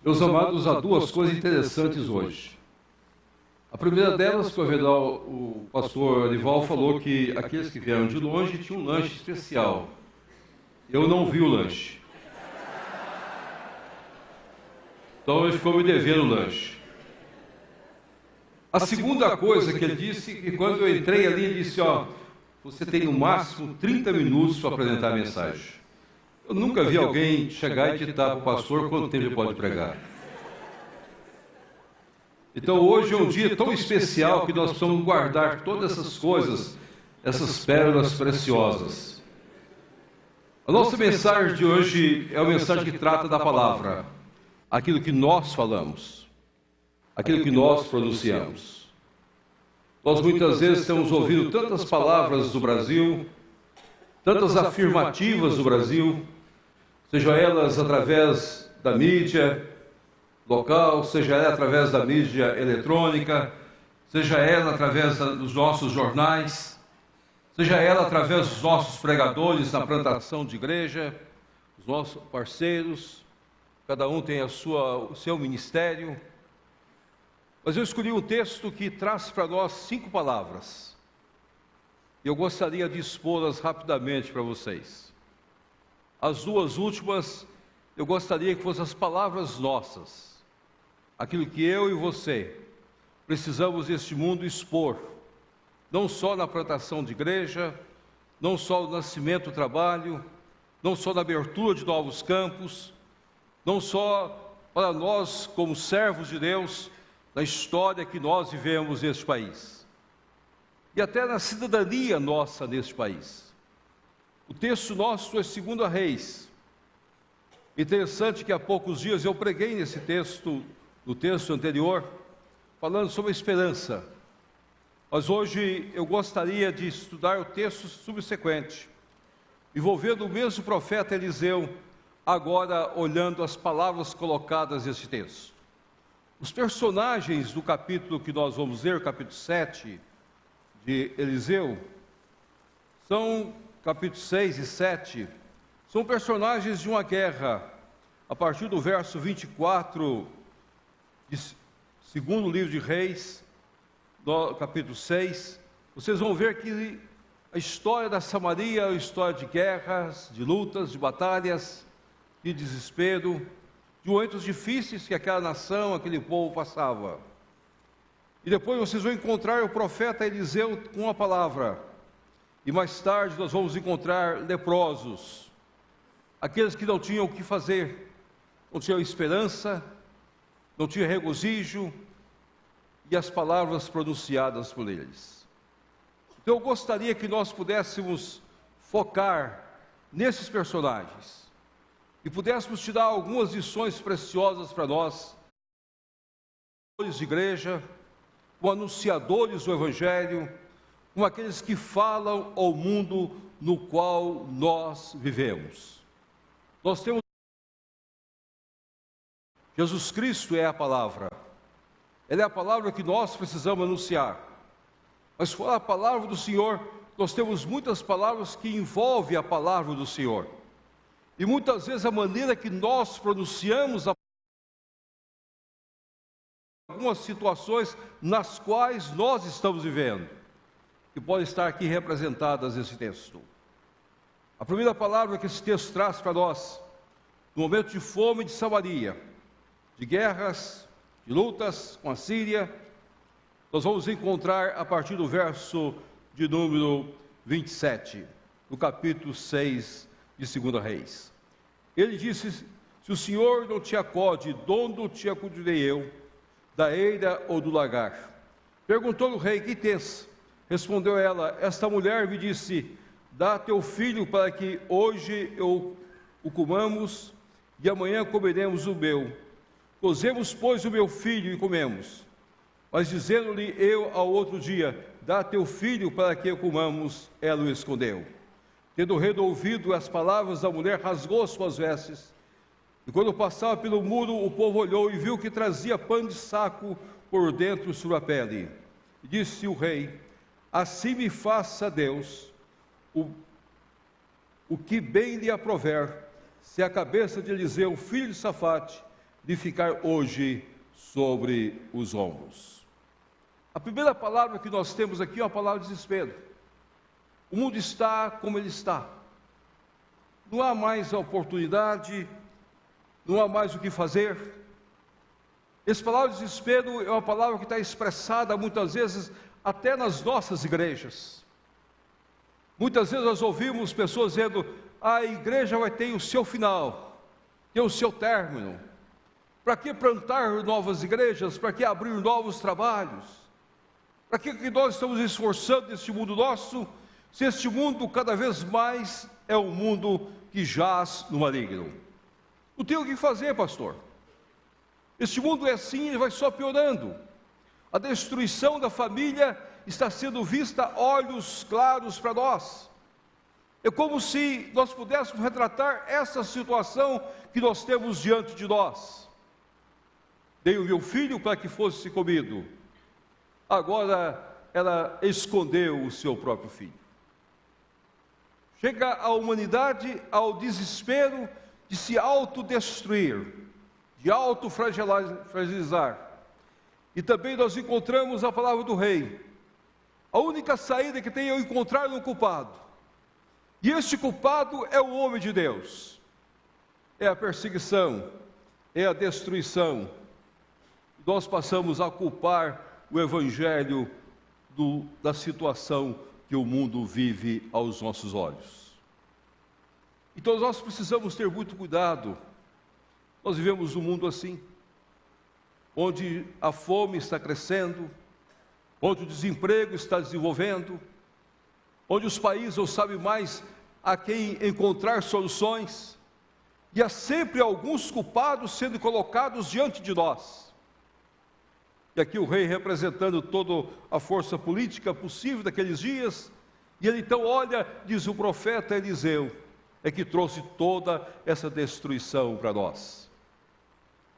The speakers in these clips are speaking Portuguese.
Meus amados, há duas coisas interessantes hoje. A primeira delas, o pastor Arival falou que aqueles que vieram de longe tinham um lanche especial. Eu não vi o lanche. Então ele ficou me devendo o lanche. A segunda coisa que ele disse, que quando eu entrei ali, ele disse, você tem no máximo 30 minutos para apresentar a mensagem. Eu nunca vi alguém chegar e ditar para o pastor quanto tempo ele pode pregar. Então hoje é um dia tão especial que nós precisamos guardar todas essas coisas, essas pérolas preciosas. A nossa mensagem de hoje é uma mensagem que trata da palavra, aquilo que nós falamos, aquilo que nós pronunciamos. Nós muitas vezes temos ouvido tantas palavras do Brasil, tantas afirmativas do Brasil, seja elas através da mídia local, seja ela através da mídia eletrônica, seja ela através dos nossos jornais, seja ela através dos nossos pregadores na plantação de igreja, os nossos parceiros, cada um tem o seu ministério. Mas eu escolhi um texto que traz para nós 5 palavras. Eu gostaria de expô-las rapidamente para vocês. As 2 últimas, eu gostaria que fossem as palavras nossas. Aquilo que eu e você precisamos neste mundo expor, não só na plantação de igreja, não só no nascimento do trabalho, não só na abertura de novos campos, não só para nós como servos de Deus, na história que nós vivemos neste país, e até na cidadania nossa neste país. O texto nosso é 2 Reis. Interessante que há poucos dias eu preguei nesse texto, no texto anterior, falando sobre a esperança. Mas hoje eu gostaria de estudar o texto subsequente, envolvendo o mesmo profeta Eliseu, agora olhando as palavras colocadas nesse texto. Os personagens do capítulo que nós vamos ler, capítulo 7 de Eliseu, são capítulos 6 e 7, são personagens de uma guerra. A partir do verso 24 de 2º livro de Reis, no capítulo 6, vocês vão ver que a história da Samaria é uma história de guerras, de lutas, de batalhas, de desespero, de momentos difíceis que aquela nação, aquele povo passava. E depois vocês vão encontrar o profeta Eliseu com uma palavra. E mais tarde nós vamos encontrar leprosos, aqueles que não tinham o que fazer, não tinham esperança, não tinham regozijo, e as palavras pronunciadas por eles. Então eu gostaria que nós pudéssemos focar nesses personagens, e pudéssemos tirar algumas lições preciosas para nós, de igreja, como anunciadores do Evangelho, como aqueles que falam ao mundo no qual nós vivemos. Nós temos Jesus Cristo é a palavra. Ela é a palavra que nós precisamos anunciar. Mas fora a palavra do Senhor, nós temos muitas palavras que envolvem a palavra do Senhor. E muitas vezes a maneira que nós pronunciamos algumas situações nas quais nós estamos vivendo, que podem estar aqui representadas nesse texto. A primeira palavra que esse texto traz para nós, no momento de fome de Samaria, de guerras, de lutas com a Síria, nós vamos encontrar a partir do verso de número 27, no capítulo 6 de 2 Reis. Ele disse: se o Senhor não te acode, donde te acudirei eu, da eira ou do lagar? Perguntou o rei: que tens? Respondeu ela: esta mulher me disse, dá teu filho para que hoje o comamos e amanhã comeremos o meu. Cozemos, pois, o meu filho e comemos. Mas dizendo-lhe eu ao outro dia, dá teu filho para que o comamos, ela o escondeu. Tendo o rei ouvido as palavras da mulher, rasgou suas vestes. E quando passava pelo muro, o povo olhou e viu que trazia pano de saco por dentro sobre a pele. E disse o rei: assim me faça Deus o que bem lhe aprover, se a cabeça de Eliseu, filho de Safate, de ficar hoje sobre os ombros. A primeira palavra que nós temos aqui é a palavra desespero. O mundo está como ele está. Não há mais a oportunidade, não há mais o que fazer. Essa palavra desespero é uma palavra que está expressada muitas vezes até nas nossas igrejas. Muitas vezes nós ouvimos pessoas dizendo: a igreja vai ter o seu final, ter o seu término. Para que plantar novas igrejas? Para que abrir novos trabalhos? Para que nós estamos esforçando neste mundo nosso, se este mundo cada vez mais é um mundo que jaz no maligno? Não tem o que fazer, pastor. Este mundo é assim, ele vai só piorando. A destruição da família está sendo vista a olhos claros para nós. É como se nós pudéssemos retratar essa situação que nós temos diante de nós. Dei o meu filho para que fosse comido. Agora ela escondeu o seu próprio filho. Chega a humanidade ao desespero de se autodestruir, de autofragilizar. E também nós encontramos a palavra do rei. A única saída que tem é eu encontrar um culpado. E este culpado é o homem de Deus. É a perseguição, é a destruição. Nós passamos a culpar o evangelho da situação que o mundo vive aos nossos olhos. Então nós precisamos ter muito cuidado. Nós vivemos um mundo assim, onde a fome está crescendo, onde o desemprego está desenvolvendo, onde os países não sabem mais a quem encontrar soluções, e há sempre alguns culpados sendo colocados diante de nós. E aqui o rei representando toda a força política possível daqueles dias, e ele então olha, diz o profeta Eliseu, é que trouxe toda essa destruição para nós.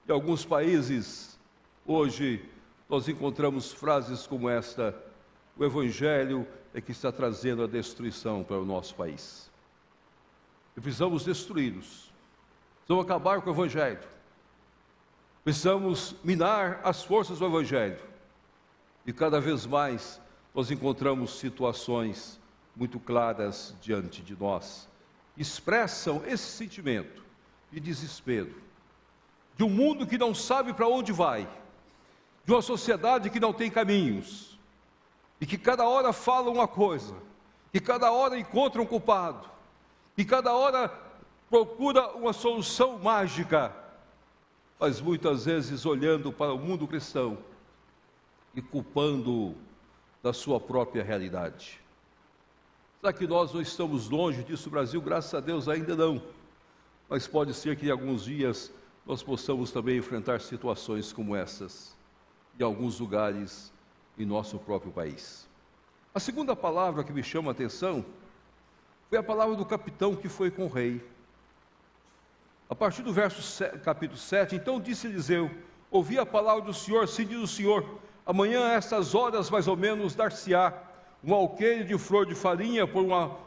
Em alguns países, hoje, nós encontramos frases como esta: o evangelho é que está trazendo a destruição para o nosso país. E precisamos destruí-los, precisamos acabar com o evangelho, precisamos minar as forças do evangelho. E cada vez mais nós encontramos situações muito claras diante de nós, que expressam esse sentimento de desespero, de um mundo que não sabe para onde vai, de uma sociedade que não tem caminhos, e que cada hora fala uma coisa, que cada hora encontra um culpado, que cada hora procura uma solução mágica, mas muitas vezes olhando para o mundo cristão e culpando da sua própria realidade. Será que nós não estamos longe disso, Brasil? Graças a Deus ainda não, mas pode ser que em alguns dias nós possamos também enfrentar situações como essas, em alguns lugares em nosso próprio país. A segunda palavra que me chama a atenção foi a palavra do capitão que foi com o rei. A partir do capítulo 7, então disse Eliseu: ouvi a palavra do Senhor, se diz o Senhor, amanhã a estas horas mais ou menos dar-se-á um alqueire de flor de farinha por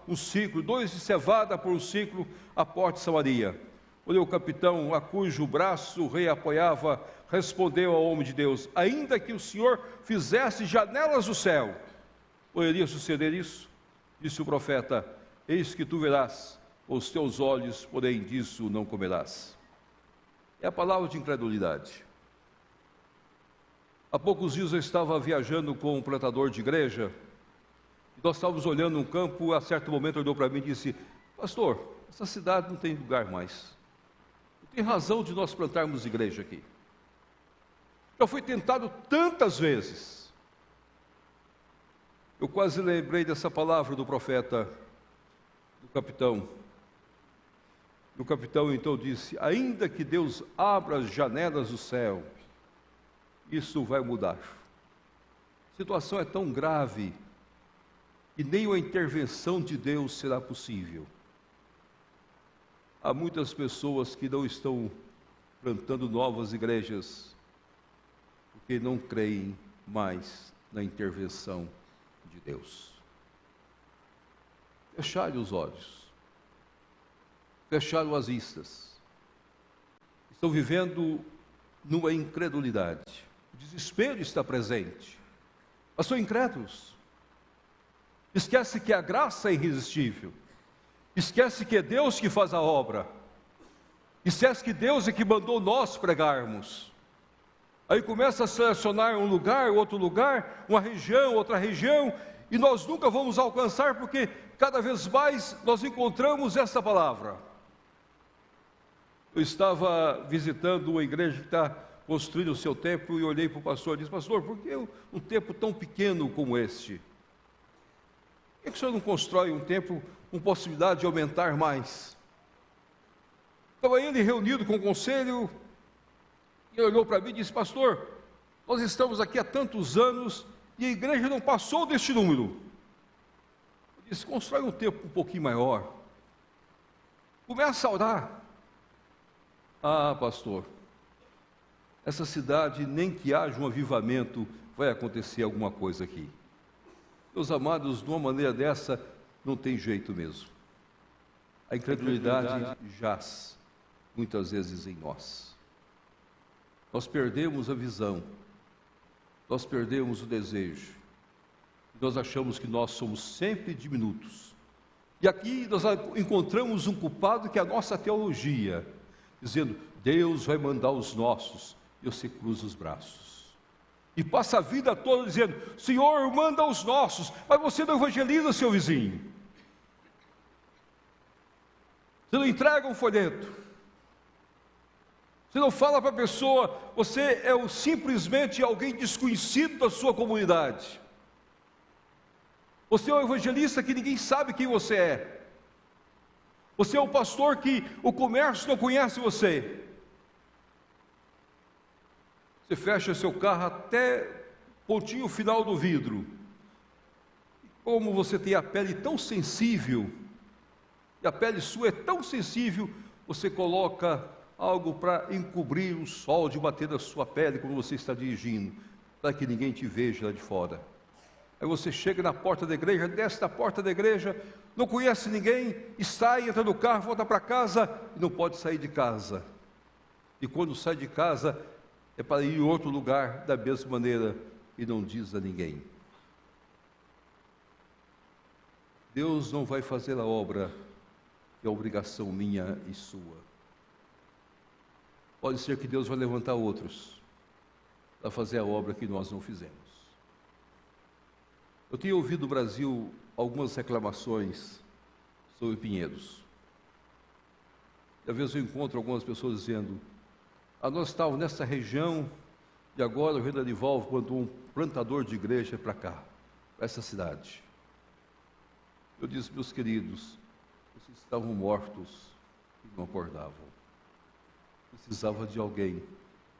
um ciclo, 2 de cevada por um ciclo, à porta de Samaria. Olhou o capitão, a cujo braço o rei apoiava, respondeu ao homem de Deus: ainda que o Senhor fizesse janelas do céu, poderia suceder isso? Disse o profeta: eis que tu verás, com os teus olhos, porém disso não comerás. É a palavra de incredulidade. Há poucos dias eu estava viajando com um plantador de igreja, e nós estávamos olhando um campo, a certo momento olhou para mim e disse: pastor, essa cidade não tem lugar mais. Tem razão de nós plantarmos igreja aqui. Já fui tentado tantas vezes. Eu quase lembrei dessa palavra do profeta, do capitão. O capitão então disse: ainda que Deus abra as janelas do céu, isso vai mudar. A situação é tão grave que nem a intervenção de Deus será possível. Há muitas pessoas que não estão plantando novas igrejas, porque não creem mais na intervenção de Deus. Fecharam os olhos, fecharam as vistas, estão vivendo numa incredulidade. O desespero está presente. Mas são incrédulos. Esquece que a graça é irresistível. Esquece que é Deus que faz a obra. Esquece que Deus é que mandou nós pregarmos. Aí começa a selecionar um lugar, outro lugar, uma região, outra região, e nós nunca vamos alcançar, porque cada vez mais nós encontramos essa palavra. Eu estava visitando uma igreja que está construindo o seu templo e olhei para o pastor e disse: pastor, por que um templo tão pequeno como este? Por que o senhor não constrói um templo com possibilidade de aumentar mais? Estava ele reunido com o conselho, e ele olhou para mim e disse: pastor, nós estamos aqui há tantos anos e a igreja não passou deste número. Eu disse: constrói um templo um pouquinho maior, começa a orar. Ah, pastor, essa cidade, nem que haja um avivamento, vai acontecer alguma coisa aqui. Meus amados, de uma maneira dessa, não tem jeito mesmo. A incredulidade jaz, muitas vezes, em nós. Nós perdemos a visão, nós perdemos o desejo, nós achamos que nós somos sempre diminutos. E aqui nós encontramos um culpado, que é a nossa teologia, dizendo: Deus vai mandar os nossos, e você cruza os braços. E passa a vida toda dizendo: Senhor, manda os nossos, mas você não evangeliza seu vizinho. Você não entrega um folheto. Você não fala para a pessoa, você é simplesmente alguém desconhecido da sua comunidade. Você é um evangelista que ninguém sabe quem você é. Você é um pastor que o comércio não conhece você. Você fecha seu carro até o pontinho final do vidro. Como você tem a pele tão sensível, e a pele sua é tão sensível, você coloca algo para encobrir o sol de bater na sua pele quando você está dirigindo, para que ninguém te veja lá de fora. Aí você chega na porta da igreja, desce da porta da igreja, não conhece ninguém, e sai, entra no carro, volta para casa, e não pode sair de casa. E quando sai de casa, é para ir em outro lugar da mesma maneira, e não diz a ninguém. Deus não vai fazer a obra, que é obrigação minha e sua. Pode ser que Deus vai levantar outros para fazer a obra que nós não fizemos. Eu tenho ouvido no Brasil algumas reclamações sobre Pinheiros. E às vezes eu encontro algumas pessoas dizendo: nós estávamos nessa região e agora o rei Danival mandou um plantador de igreja para cá, para essa cidade. Eu disse: meus queridos, vocês estavam mortos e não acordavam. Precisava de alguém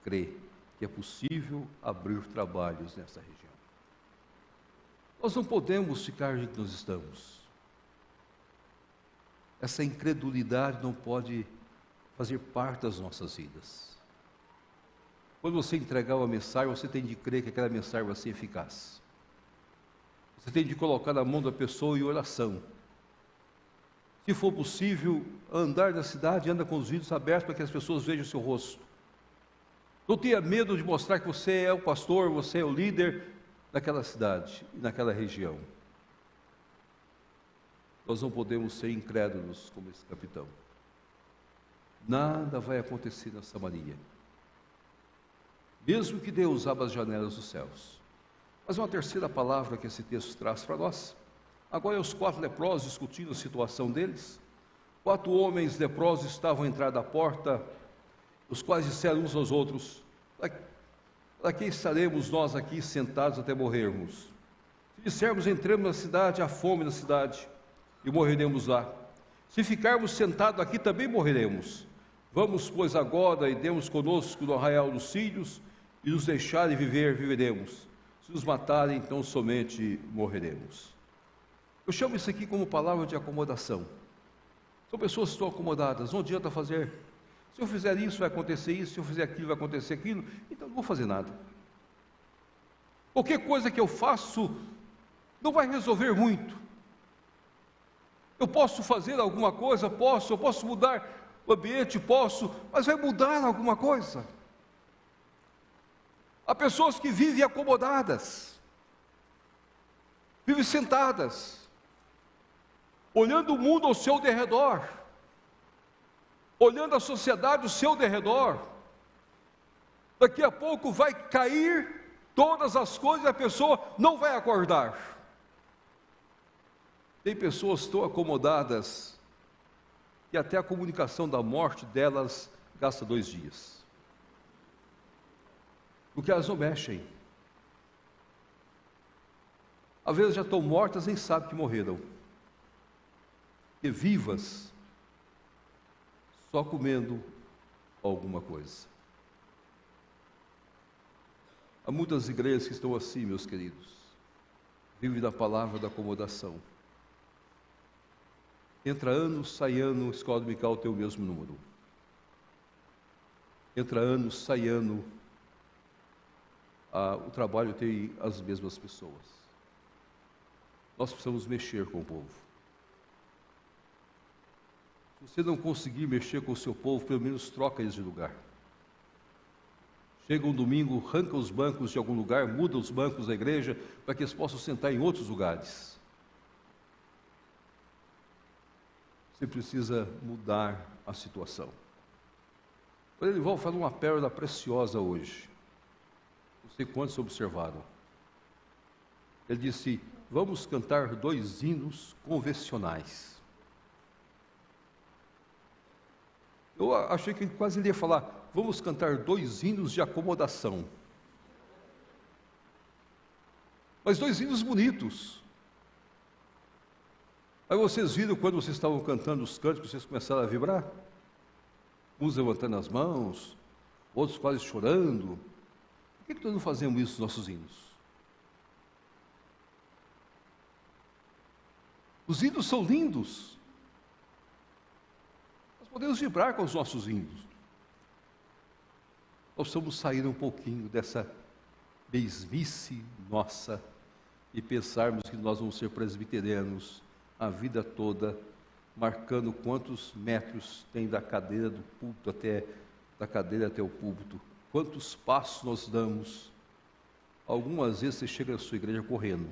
crer que é possível abrir trabalhos nessa região. Nós não podemos ficar onde nós estamos. Essa incredulidade não pode fazer parte das nossas vidas. Quando você entregar uma mensagem, você tem de crer que aquela mensagem vai ser eficaz. Você tem de colocar na mão da pessoa em oração. Se for possível, andar na cidade, anda com os vidros abertos para que as pessoas vejam o seu rosto. Não tenha medo de mostrar que você é o pastor, você é o líder daquela cidade e naquela região. Nós não podemos ser incrédulos como esse capitão. Nada vai acontecer na Samaria, mesmo que Deus abra as janelas dos céus. Mas uma terceira palavra que esse texto traz para nós. Agora, os 4 leprosos discutindo a situação deles. 4 homens leprosos estavam à entrada da porta, os quais disseram uns aos outros: para que estaremos nós aqui sentados até morrermos? Se dissermos: entremos na cidade, há fome na cidade, e morreremos lá. Se ficarmos sentados aqui, também morreremos. Vamos, pois, agora e demos conosco no arraial dos sírios, e nos deixarem viver, viveremos. Se nos matarem, então somente morreremos. Eu chamo isso aqui como palavra de acomodação. São pessoas que estão acomodadas, não adianta fazer. Se eu fizer isso, vai acontecer isso, se eu fizer aquilo, vai acontecer aquilo, então não vou fazer nada. Qualquer coisa que eu faço não vai resolver muito. Eu posso fazer alguma coisa, eu posso mudar o ambiente, mas vai mudar alguma coisa? Há pessoas que vivem acomodadas, vivem sentadas, olhando o mundo ao seu derredor, olhando a sociedade ao seu derredor. Daqui a pouco vai cair todas as coisas e a pessoa não vai acordar. Tem pessoas tão acomodadas que até a comunicação da morte delas gasta 2 dias. Porque elas não mexem. Às vezes já estão mortas, nem sabem que morreram. E vivas, só comendo alguma coisa. Há muitas igrejas que estão assim, meus queridos. Vivem da palavra da acomodação. Entra ano, sai ano, escola dominical tem o mesmo número. Entra ano, sai ano, o trabalho tem as mesmas pessoas. Nós precisamos mexer com o povo. Se você não conseguir mexer com o seu povo, pelo menos troca eles de lugar. Chega um domingo, arranca os bancos de algum lugar, muda os bancos da igreja, para que eles possam sentar em outros lugares. Você precisa mudar a situação. O Elival falou uma pérola preciosa hoje. Não sei quantos observaram. Ele disse: vamos cantar 2 hinos convencionais. Eu achei que ele quase ia falar: vamos cantar 2 hinos de acomodação. Mas 2 hinos bonitos. Aí vocês viram quando vocês estavam cantando os cânticos, vocês começaram a vibrar? Uns levantando as mãos, outros quase chorando. Por que nós não fazemos isso nos nossos hinos? Os hinos são lindos. Nós podemos vibrar com os nossos hinos. Nós precisamos sair um pouquinho dessa mesmice nossa e pensarmos que nós vamos ser presbiterianos a vida toda, marcando quantos metros tem da cadeira do púlpito da cadeira até o púlpito, quantos passos nós damos. Algumas vezes você chega na sua igreja correndo.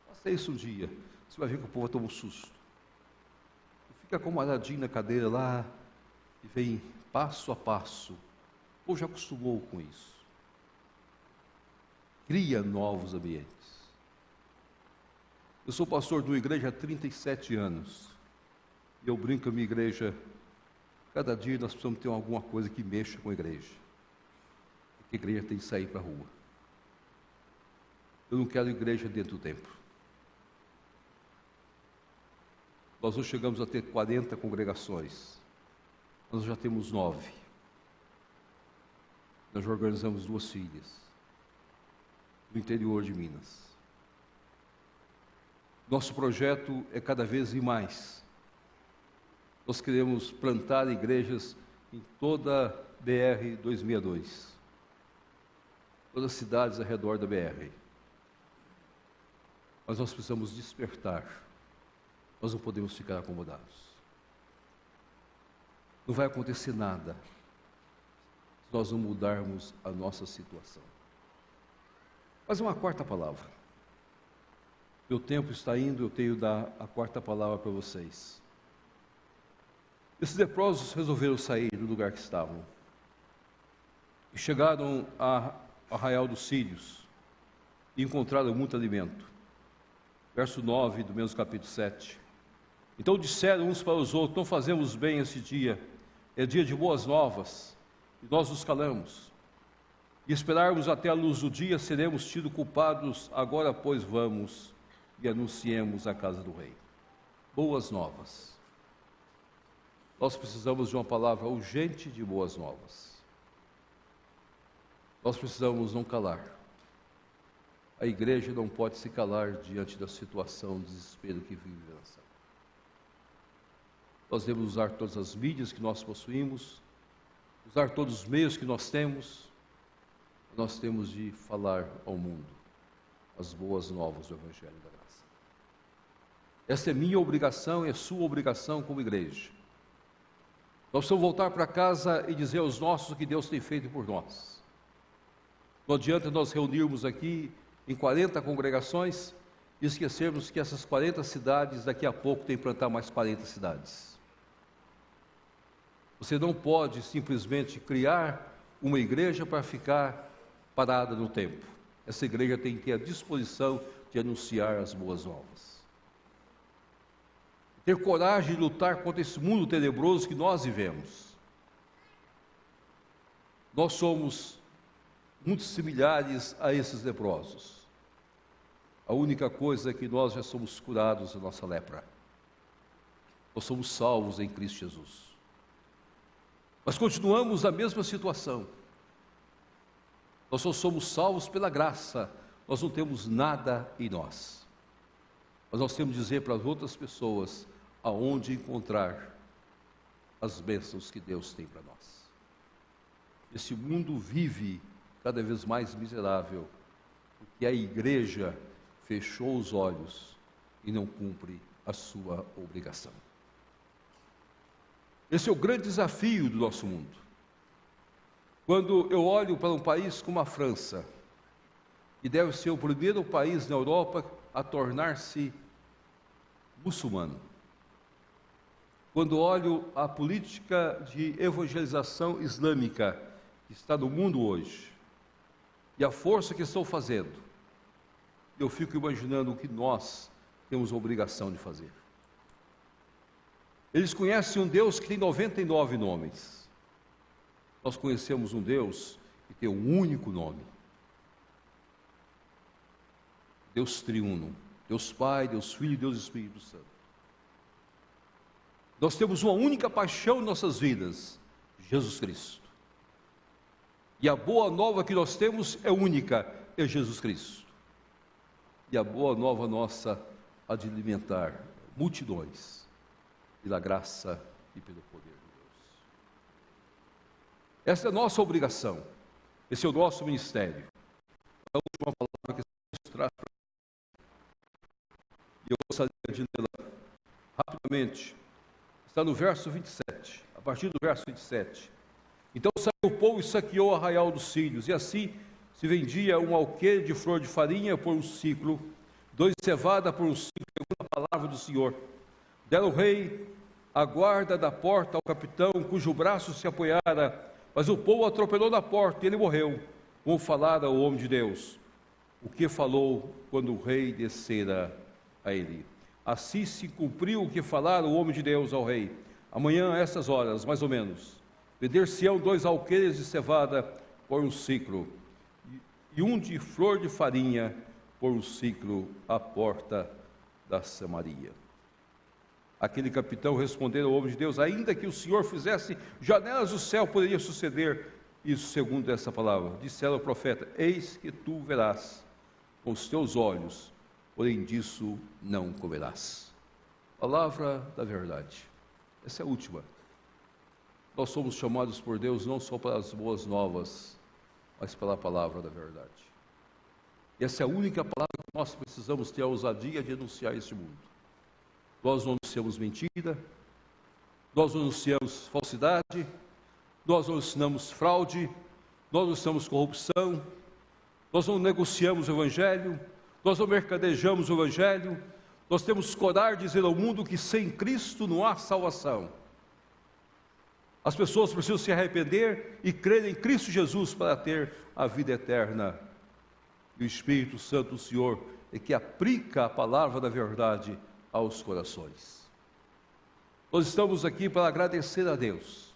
Faça isso um dia, você vai ver que o povo vai tomar um susto. Fica acomodadinho na cadeira lá e vem passo a passo. O povo já acostumou com isso. Cria novos ambientes. Eu sou pastor de uma igreja há 37 anos. E eu brinco com a minha igreja, cada dia nós precisamos ter alguma coisa que mexa com a igreja. Porque a igreja tem que sair para a rua. Eu não quero igreja dentro do templo. Nós não chegamos a ter 40 congregações. Nós já temos 9. Nós já organizamos 2 filhas. No interior de Minas. Nosso projeto é cada vez ir mais. Nós queremos plantar igrejas em toda a BR-262. Todas as cidades ao redor da BR. Mas nós precisamos despertar. Nós não podemos ficar acomodados. Não vai acontecer nada se nós não mudarmos a nossa situação. Mas uma quarta palavra. Meu tempo está indo, eu tenho que dar a 4ª palavra para vocês. Esses leprosos resolveram sair do lugar que estavam. E chegaram a Arraial dos Sírios e encontraram muito alimento. Verso 9 do mesmo capítulo 7. Então disseram uns para os outros: não fazemos bem esse dia, é dia de boas novas, e nós nos calamos. E esperarmos até a luz do dia, seremos tidos culpados. Agora, pois, vamos e anunciemos a casa do rei. Boas novas. Nós precisamos de uma palavra urgente de boas novas. Nós precisamos não calar. A igreja não pode se calar diante da situação de desespero que vive a nação. Nós devemos usar todas as mídias que nós possuímos, usar todos os meios que nós temos. Nós temos de falar ao mundo as boas novas do Evangelho da Graça. Essa é minha obrigação e é sua obrigação como igreja. Nós precisamos voltar para casa e dizer aos nossos o que Deus tem feito por nós. Não adianta nós reunirmos aqui em 40 congregações e esquecermos que essas 40 cidades, daqui a pouco, tem que plantar mais 40 cidades. Você não pode simplesmente criar uma igreja para ficar parada no tempo. Essa igreja tem que ter a disposição de anunciar as boas novas. Ter coragem de lutar contra esse mundo tenebroso que nós vivemos. Nós somos muito similares a esses leprosos. A única coisa é que nós já somos curados da nossa lepra. Nós somos salvos em Cristo Jesus. Mas continuamos na mesma situação. Nós só somos salvos pela graça. Nós não temos nada em nós. Mas nós temos que dizer para as outras pessoas aonde encontrar as bênçãos que Deus tem para nós. Esse mundo vive cada vez mais miserável, porque a igreja fechou os olhos e não cumpre a sua obrigação. Esse é o grande desafio do nosso mundo. Quando eu olho para um país como a França, que deve ser o primeiro país na Europa a tornar-se muçulmano, quando olho a política de evangelização islâmica que está no mundo hoje, e a força que estão fazendo, eu fico imaginando o que nós temos a obrigação de fazer. Eles conhecem um Deus que tem 99 nomes. Nós conhecemos um Deus que tem um único nome. Deus triuno, Deus Pai, Deus Filho e Deus Espírito Santo. Nós temos uma única paixão em nossas vidas, Jesus Cristo. E a boa nova que nós temos é única, é Jesus Cristo. E a boa nova nossa há de alimentar multidões pela graça e pelo poder de Deus. Essa é a nossa obrigação, esse é o nosso ministério. A última palavra que Deus traz para nós, e eu gostaria de lê-la rapidamente, está no verso 27, a partir do verso 27. Então saiu o povo e saqueou o arraial dos círios, e assim se vendia um alqueire de flor de farinha por um ciclo, 2 de cevada por um ciclo, segundo a palavra do Senhor. Deram o rei a guarda da porta ao capitão, cujo braço se apoiara, mas o povo atropelou na porta e ele morreu, como falara o homem de Deus, o que falou quando o rei descera a ele. Assim se cumpriu o que falara o homem de Deus ao rei. Amanhã, a essas horas, mais ou menos, vender-se-ão 2 alqueires de cevada por um ciclo, e um de flor de farinha por um ciclo à porta da Samaria. Aquele capitão respondeu ao homem de Deus: ainda que o Senhor fizesse janelas do céu, poderia suceder isso segundo essa palavra. Disse ela ao profeta: eis que tu verás com os teus olhos, porém disso não comerás. Palavra da verdade. Essa é a última. Nós somos chamados por Deus não só para as boas novas, mas pela palavra da verdade. E essa é a única palavra que nós precisamos ter a ousadia de anunciar a este mundo. Nós não anunciamos mentira, nós não anunciamos falsidade, nós não ensinamos fraude, nós não ensinamos corrupção, nós não negociamos o Evangelho, nós não mercadejamos o Evangelho, nós temos coragem de dizer ao mundo que sem Cristo não há salvação. As pessoas precisam se arrepender e crer em Cristo Jesus para ter a vida eterna. E o Espírito Santo do Senhor é que aplica a palavra da verdade aos corações. Nós estamos aqui para agradecer a Deus.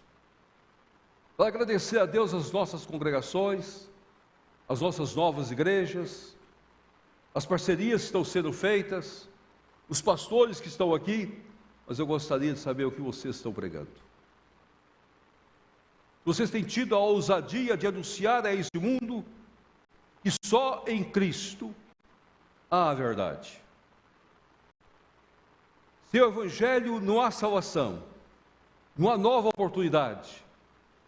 Para agradecer a Deus as nossas congregações, as nossas novas igrejas, as parcerias que estão sendo feitas, os pastores que estão aqui, mas eu gostaria de saber o que vocês estão pregando. Vocês têm tido a ousadia de anunciar a esse mundo que só em Cristo há a verdade. Sem o Evangelho não há salvação, não há nova oportunidade.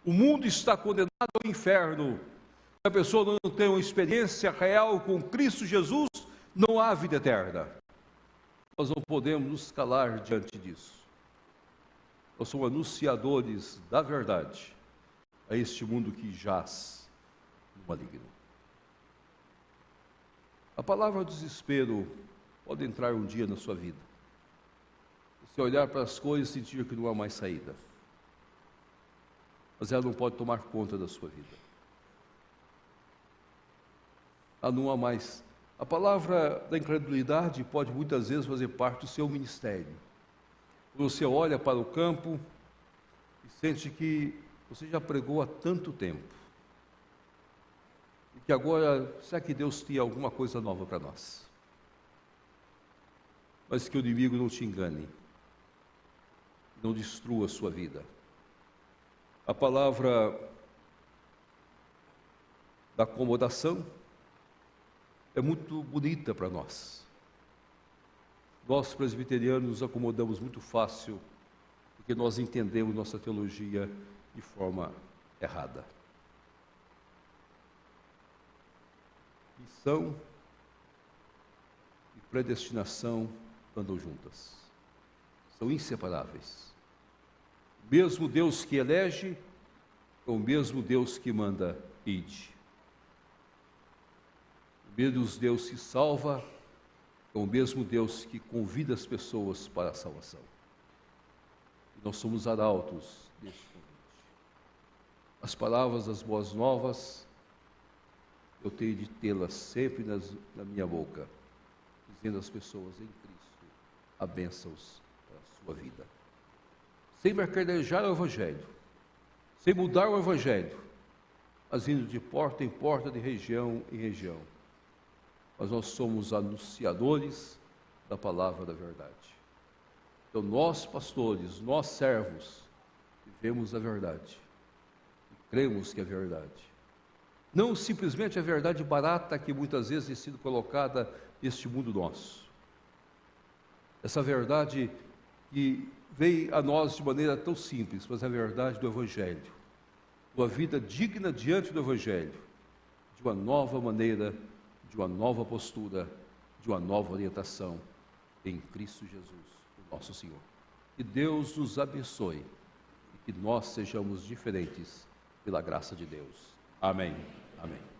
O mundo está condenado ao inferno. Se a pessoa não tem uma experiência real com Cristo Jesus, não há vida eterna. Nós não podemos nos calar diante disso. Nós somos anunciadores da verdade a este mundo que jaz no maligno. A palavra desespero pode entrar um dia na sua vida. Você olhar para as coisas e sentir que não há mais saída. Mas ela não pode tomar conta da sua vida. Ela não há mais. A palavra da incredulidade pode muitas vezes fazer parte do seu ministério. Você olha para o campo e sente que você já pregou há tanto tempo. E que agora, será que Deus tinha alguma coisa nova para nós? Mas que o inimigo não te engane, não destrua a sua vida. A palavra da acomodação é muito bonita para nós. Nós, presbiterianos, nos acomodamos muito fácil, porque nós entendemos nossa teologia de forma errada. Missão e predestinação andam juntas, são inseparáveis. O mesmo Deus que elege é o mesmo Deus que manda ide. O mesmo Deus que salva é o mesmo Deus que convida as pessoas para a salvação. E nós somos arautos desse convite. As palavras das boas novas, eu tenho de tê-las sempre na minha boca, dizendo às pessoas em Cristo, há bênçãos para a sua vida. Sem mercadejar o Evangelho, sem mudar o Evangelho, mas indo de porta em porta, de região em região. Mas nós somos anunciadores da palavra da verdade. Então nós, pastores, nós servos, vivemos a verdade. E cremos que é verdade. Não simplesmente a verdade barata que muitas vezes tem sido colocada neste mundo nosso. Essa verdade que veio a nós de maneira tão simples, mas a verdade do Evangelho. Uma vida digna diante do Evangelho, de uma nova maneira, de uma nova postura, de uma nova orientação em Cristo Jesus, o nosso Senhor. Que Deus nos abençoe e que nós sejamos diferentes pela graça de Deus. Amém. Amém.